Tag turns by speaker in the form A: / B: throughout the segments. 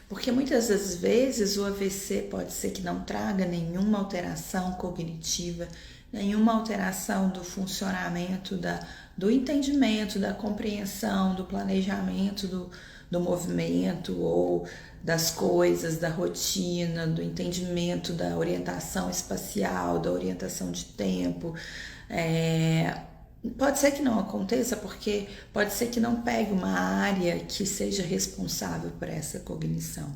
A: Porque muitas das vezes o AVC pode ser que não traga nenhuma alteração cognitiva, nenhuma alteração do funcionamento, do entendimento, da compreensão, do planejamento do movimento ou das coisas, da rotina, do entendimento da orientação espacial, da orientação de tempo. Pode ser que não aconteça, porque pode ser que não pegue uma área que seja responsável por essa cognição.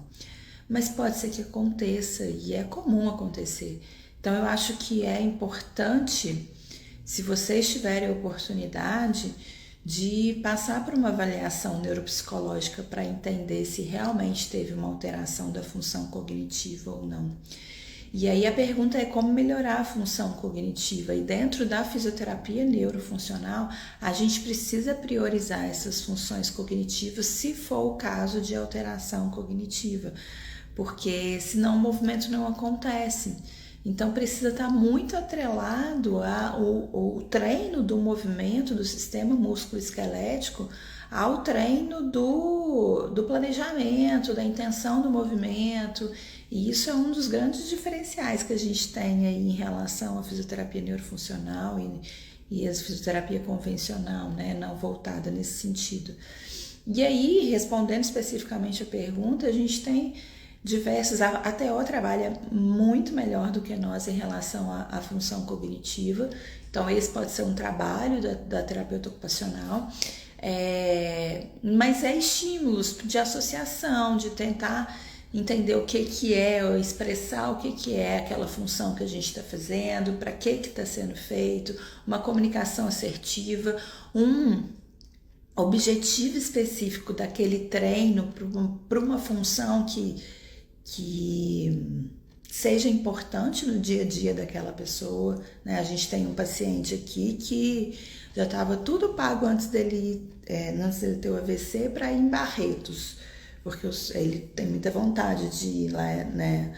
A: Mas pode ser que aconteça e é comum acontecer. Então eu acho que é importante, se vocês tiverem a oportunidade, de passar por uma avaliação neuropsicológica para entender se realmente teve uma alteração da função cognitiva ou não. E aí a pergunta é como melhorar a função cognitiva. E dentro da fisioterapia neurofuncional, a gente precisa priorizar essas funções cognitivas se for o caso de alteração cognitiva, porque senão o movimento não acontece. Então precisa estar muito atrelado ao treino do movimento do sistema músculo-esquelético, ao treino do planejamento, da intenção do movimento. E isso é um dos grandes diferenciais que a gente tem aí em relação à fisioterapia neurofuncional e a fisioterapia convencional, né, não voltada nesse sentido. E aí, respondendo especificamente a pergunta, a gente tem diversos, a TO trabalha muito melhor do que nós em relação à função cognitiva, então esse pode ser um trabalho da terapeuta ocupacional, mas é estímulos de associação, de tentar entender o que é, expressar o que é aquela função que a gente está fazendo, para que está sendo feito, uma comunicação assertiva, um objetivo específico daquele treino para uma função que seja importante no dia a dia daquela pessoa, né? A gente tem um paciente aqui que já estava tudo pago antes dele ter o AVC para ir em Barretos, porque ele tem muita vontade de ir lá, né,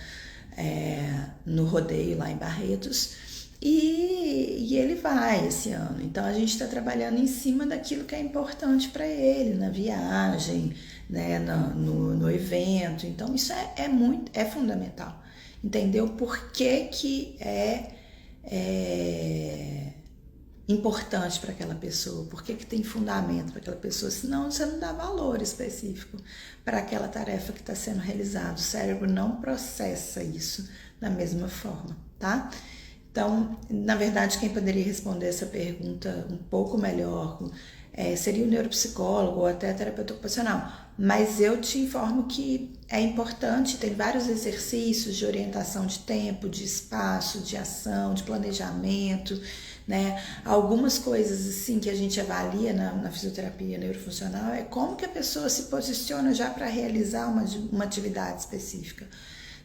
A: no rodeio lá em Barretos, e ele vai esse ano. Então a gente está trabalhando em cima daquilo que é importante para ele, na viagem, né, no evento. Então isso é fundamental. Entender o porquê que é importante para aquela pessoa, porquê que tem fundamento para aquela pessoa, senão você não dá valor específico para aquela tarefa que está sendo realizada. O cérebro não processa isso da mesma forma, tá? Então, na verdade, quem poderia responder essa pergunta um pouco melhor seria o neuropsicólogo ou até a terapeuta ocupacional. Mas eu te informo que é importante, tem vários exercícios de orientação de tempo, de espaço, de ação, de planejamento, né? Algumas coisas assim que a gente avalia na fisioterapia neurofuncional é como que a pessoa se posiciona já para realizar uma atividade específica.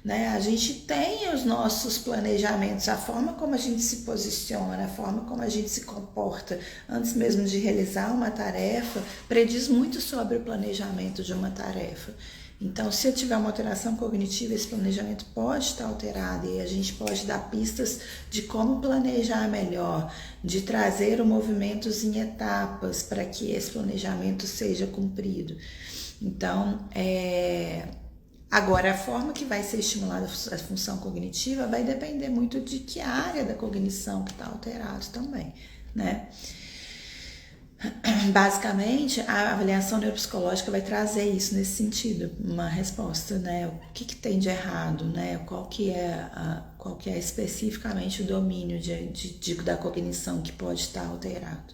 A: Né? A gente tem os nossos planejamentos, a forma como a gente se posiciona, a forma como a gente se comporta antes mesmo de realizar uma tarefa, prediz muito sobre o planejamento de uma tarefa. Então, se eu tiver uma alteração cognitiva, esse planejamento pode estar alterado e a gente pode dar pistas de como planejar melhor, de trazer movimentos em etapas para que esse planejamento seja cumprido. Então, agora, a forma que vai ser estimulada a função cognitiva vai depender muito de que área da cognição que está alterado também, né? Basicamente, a avaliação neuropsicológica vai trazer isso nesse sentido, uma resposta, né? O que tem de errado, né? Qual que é especificamente o domínio da cognição que pode estar alterado.